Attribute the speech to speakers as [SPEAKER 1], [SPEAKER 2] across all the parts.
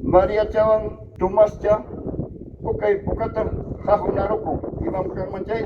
[SPEAKER 1] Maria Chawang Tumas Cha Pukay Pukatar Hahunaruko Imam Kang Manchay.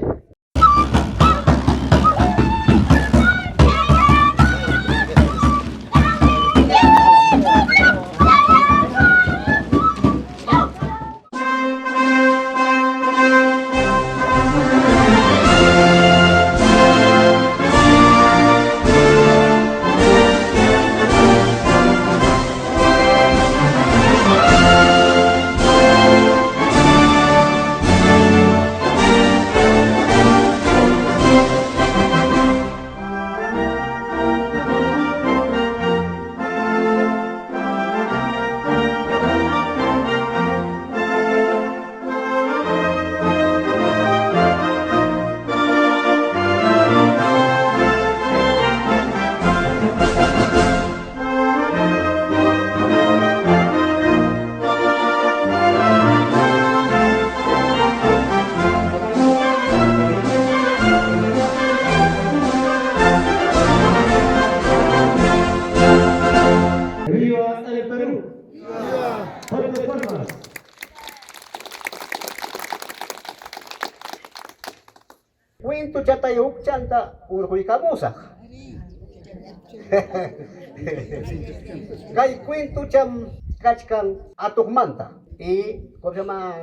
[SPEAKER 2] ¡Viva el Perú! ¡Viva! ¡Fuerte palmas!
[SPEAKER 1] Cuento chatayuk chanta urhuikamusa. Kay cuento cham kachkan atukmanta y ¿cómo se llama?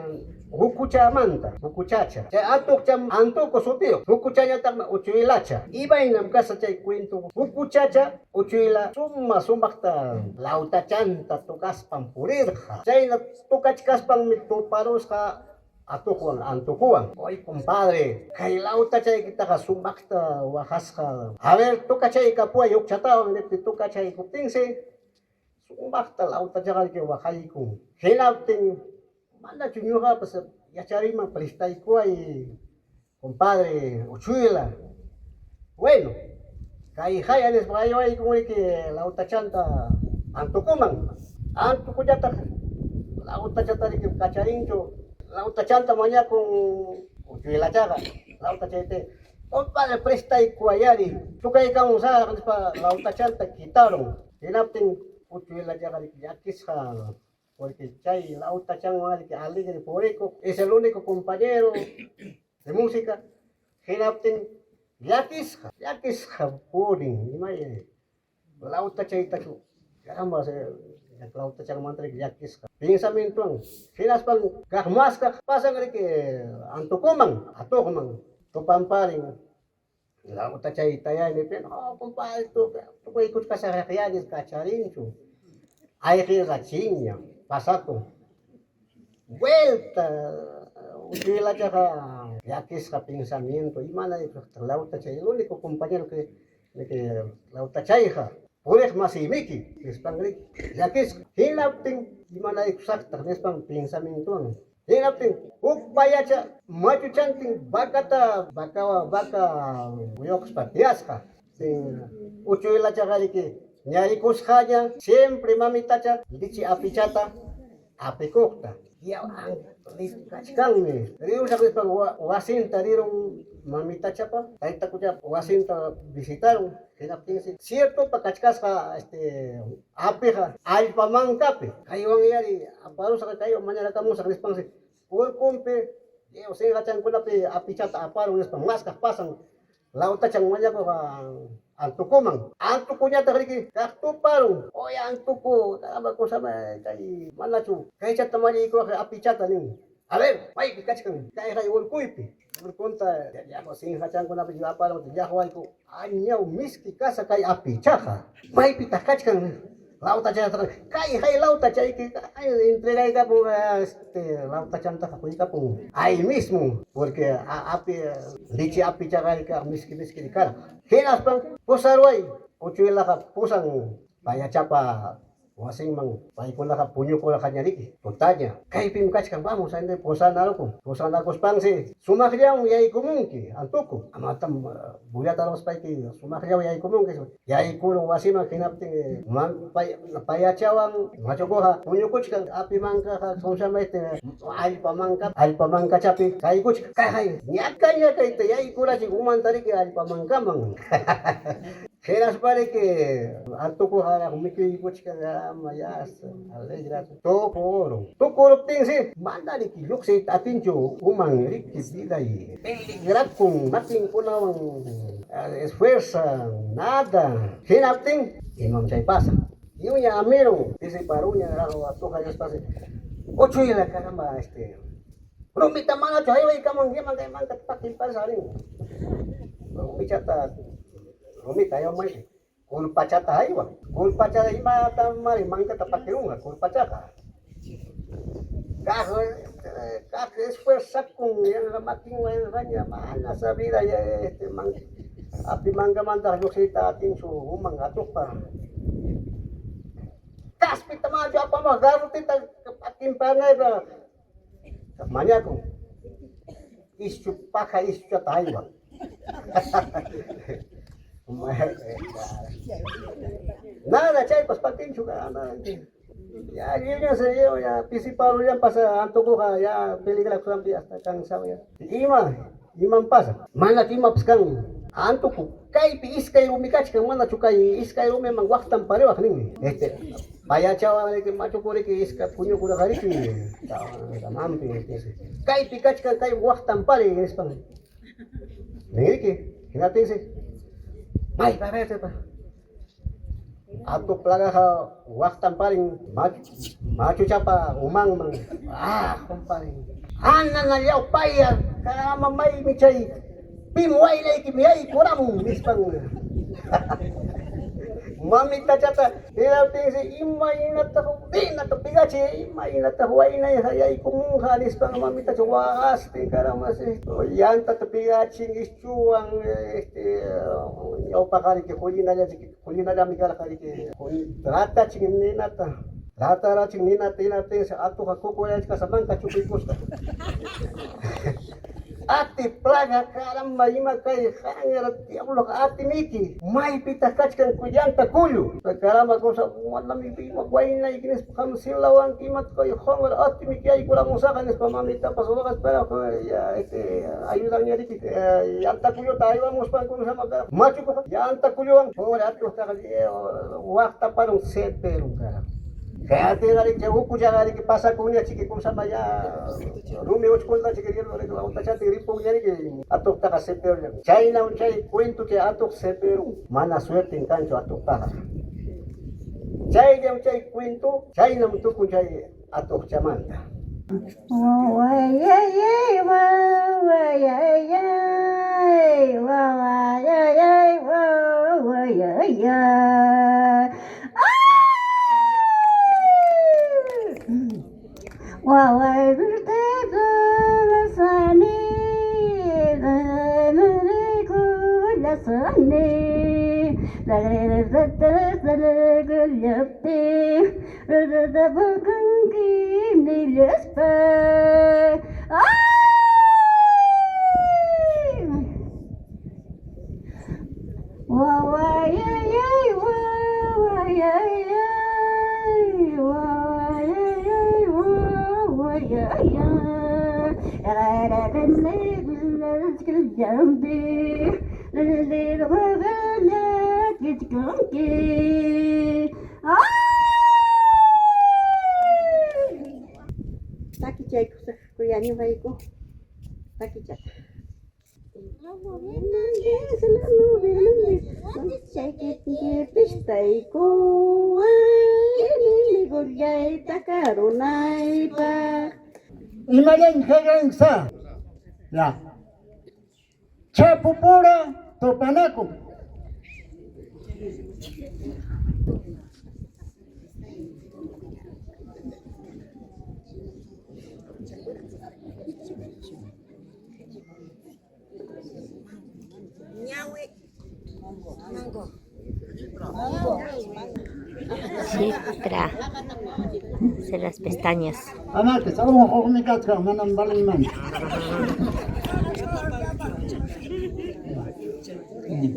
[SPEAKER 1] Hukuchamanta, hukuchacha. Chay atuk cham antuko sutio. Hukuchaña tama uchuilacha. Ibainam kasa chay cuento hukuchacha uchuila summa sumbakta lautachanta tukaspan purirja. Chayna tukachkaspan mituparusqa atukuan antukuan. Oy compadre, kay lauta chay kita sumbakta wahasqa. A ver, tukachay kapuay ukchatawan niti tukachay kuptingse. Sumbakta lauta chay ke wahayku. Hinapting manda chunyuha pas yacharima prestay kuay compadre uchuila. Bueno, kay hayanes bayaway kung que lauta chanta antukuman. Antukuyata lauta chata ke kacharincho. Lauta chanta mañana con uchuila chaga. Lauta chete. Compadre prestay kuayari. Tukay kang sa pa lauta chanta quitaron. Hinapting uchuila chaga yakisha. Porque chay lauta chang que alegre por eco es el único compañero de música. Hinapting yakisha puring. Imay lauta chay taku. Caramba lauta chang mantra yakisha. Pensamiento ang sinas pang kahmas ka pasang que antukuman atukuman tupamparing lauta chay taya ni pen oh compadre tu ikut ka sa rekyagis kacharincho ay kirachinya pasato vuelta utila chaka yakis ka pensamiento y mana de lauta chay el único compañero que lauta chay ja Purek masimiki, espanglik, yakis, hinapting, gimana eksakta, nespang pensamiento. Hinapting, ukbayacha, machu chanting, baka, uyoks patiaska. Uchuila chagaliki, nyarikus haya, siempre mamitacha, dichi apichata, apikokta. Ya ang kachkang ni. Rio sa pang wasinta rirong mamitacha pa. Kahit ako siya wasinta visitaron. Hinapting si cierto pakachkas ka api ka ay pamangkape. Kayo ang iyari aparo sa kayo manera kamo sa respang si pur kumpe. Yo sing kacang ko na pi apichata aparo ng mas ka pasang lauta chang manya ko antukumang. Antuko niya takriki kakto parong. Oy antuko tama ko sama kay manachu. Kay chat tamali ko api chat ning. A ver, may kachkang kay ul kuipi. Berkonta ya ko sing kacang ko na pila parong ya ko anyaw miski kasa kay api chaka. May pita kachkang lauta chay kay lauta chay ay entregay ka po lauta chanta ka po ay mismo porque api lichi api chaka ka miski ka. Hinas pang pusarway uchuila ka pusang baya chapa Wasing mang paikon na kapunyo ko na kanyariki. Tutanya, kay pimkach kang vamos, hindi posan ako spangsi. Sumakyaw yay kumungki, antuko. Amatam buya talos paiki, sumakyaw yay kumungki. Yay kulong wasima kinapting payachawang machokoha. Punyo kuch kang api mangka ka sonsya maite alpamangka chapi. Kay kuch kay niat kanya kay yay kula si umantariki alpamangka mang. Keras pare que antuko hara kumiki kuch kang mayas alegra to koro tingsi mandari ki yukse atinjo umang riki bilay peligrat kung nating punawang esfuerza nada hinapting imam chay pasa yung ya amiro dice parunya raho atuka yas pase ocho la caramba rumita mana chay way kamang himang kay man katpakin pa sa ring rumita rumita yung may kulpa chata haywa kulpa chata ima tamari mangka tapakirunga kulpa chata kaho esfuerza kung yan ramating wayan kanya mana sa vida ya api mangga manta yoksita ating su umang atok pa kaspit tamajo apa mo garo tita ating panay ba manya ko isu paka isu chata haywa nada chay pas patin juga ya yun sa iyo ya pisipalo yan pasa anto ko ka ya peligra ko sampai hasta kang saw ya imam pasa mana timaps kang anto ko kay pi iskay umikach kang mana chukay iskay umi mang waktam pare wakning paya chawa ke macho kore ke iska punyo kura kari ki mampi kay pikach kang kay waktam pare ispang ngi hinatin si Mai, parece pa. Ato plaga ha waktan paling macho chapa umang mang kumparing. Ana na yaw paya kaya mamay mi chay pimway lay kimiyay kuram mispang. Mami tachata hirating si imay na tahu din na tapigachi imay na tahuay na hayay kumung halis pang mami tacho wakas ti karamas yan tatapigachi istuang yaw pakari ke kulina mi kala kari ke rata chingin nata rata ra chingin nata sa ato kakukuya ka sa bangka chupikos ka ati plaga karamba ima kay hangar diablo ka ati miki may pitakach kan kuyang takulu karamba ko sa wala mi magway na ikinis kam silawang kimat ko hangar ati miki ay kurang usakan is pamamita pasulakas pero ko ya ayudan niya dikit yan takulo tayo ang muspan ko sa mga macho ko yan takulo ang wala ato sa wakta parang setero ka kaya tingari ke huku jagari ke pasa kunya chiki kum sama ya rumi och kunta chiki rielo re la uta chati ripo yani ke atok ta seper chai na chai cuento que atok seper mana suerte en cancho atok ta chai de chai cuento chai na mutu kun chai atok chamanta Taki chay kuyani baiko taki chay
[SPEAKER 3] Imagen hegen sa ya chapupura topanaku
[SPEAKER 4] Citra. Ya. Hacer las pestañas.
[SPEAKER 3] Anak, sa mo ko kumikat ka, manang baling man.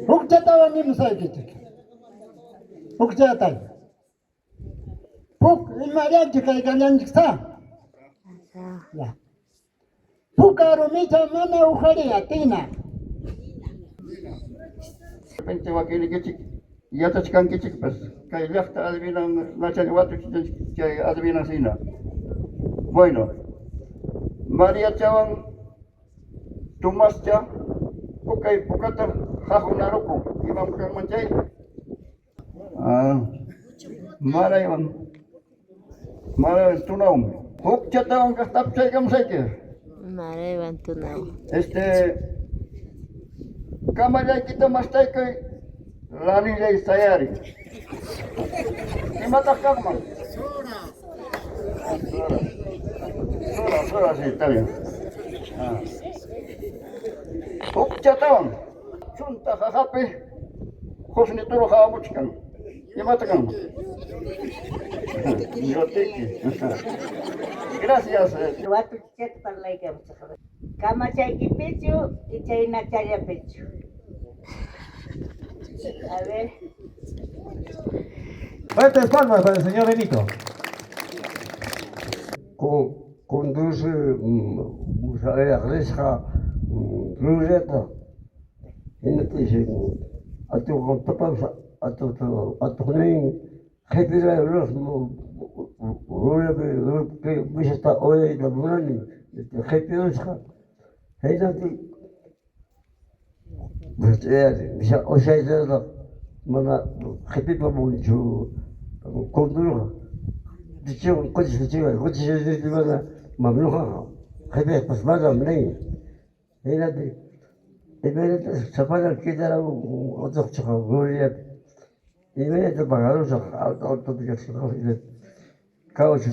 [SPEAKER 3] Hukja tawa ni musay gitu. Hukja tawa. Huk, imayan jika ikan sa. Ya. Hukaro mita mana ukhari atina.
[SPEAKER 5] repente wakili kichik yatachkan kichik pues kay llaqta advinan nachani watu chay advinan sina. Bueno, María Chawan Tumascha ukay pukata hajunaruku imam kan manchay. Marayon tunaum. Huk chatawan kastapchay kamsayke.
[SPEAKER 4] Mare Bantunao.
[SPEAKER 5] Kamalay kita mastay kay Lani Lay Sayari. Imatak man. Sora, sí, está bien. Chatawan. Chunta jajape. Hosni turo hamuchkan. Imatak man. Yo tiki. Gracias.
[SPEAKER 6] Watu chat parlay ka mo. Kama chay ki pecho y chay na chaya pecho. A ver.
[SPEAKER 2] Fuertes palmas para el señor Benito.
[SPEAKER 7] Conduce Musarea Resca Rosetta en het is a tu contapasa a tu nem repira los que bisa está hoy la burani repira هيدا بس مش أشياء زي ما خبيت ما بقولش كندورة تجيب كل شيء ما ممنوعة خبيت بس ما منين هنا دي إبرة سفر كده وأضخ شغال إبرة تبغى شغال تبغى شغال كاوش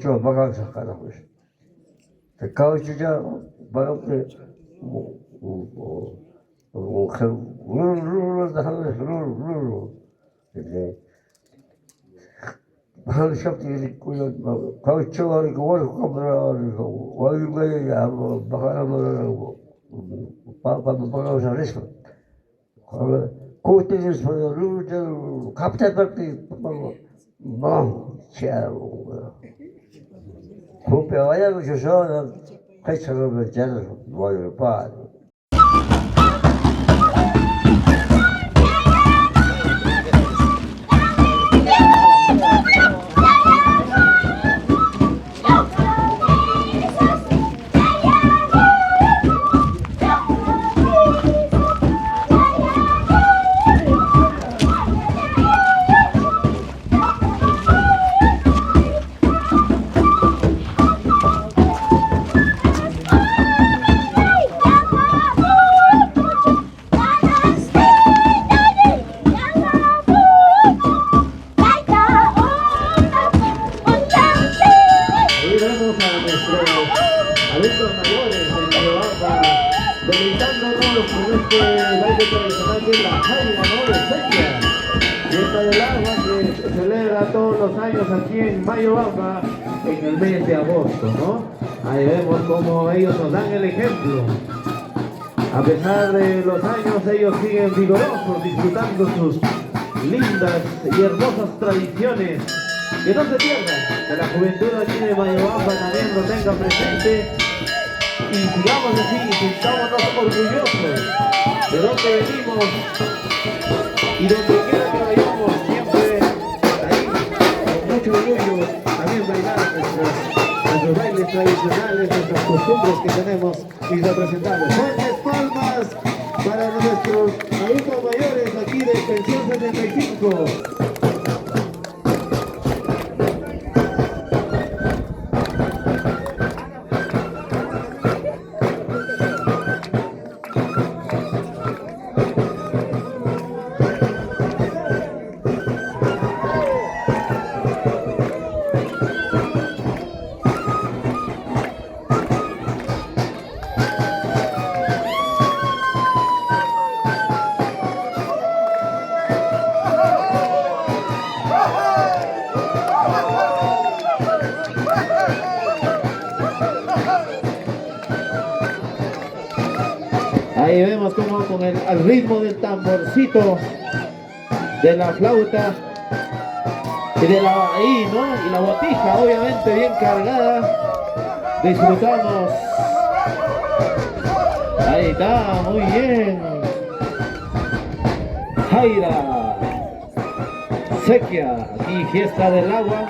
[SPEAKER 7] شو بغى شغال The couch about the هل شفت couch or while you Papa Bagos arrest. Coaches for the root, Captain Bomb, chair. Hope I ever saw the picture of the general royal part.
[SPEAKER 2] Aquí en Mayobamba en el mes de agosto, ¿no? Ahí vemos cómo ellos nos dan el ejemplo. A pesar de los años, ellos siguen vigorosos, disfrutando sus lindas y hermosas tradiciones. Que no se pierdan, que la juventud aquí de Mayobamba también lo tenga presente. Y sigamos así, sintámonos orgullosos de donde venimos y donde quiera que vayamos, siempre mucho orgullo también bailar nuestros bailes tradicionales, nuestras costumbres que tenemos y representamos. Fuertes palmas para nuestros adultos mayores aquí de Pensión 75. Ahí vemos como con el al ritmo del tamborcito, de la flauta y de la ahí, ¿no? Y la botija, obviamente bien cargada. Disfrutamos. Ahí está, muy bien. Jaira, sequía, aquí fiesta del agua.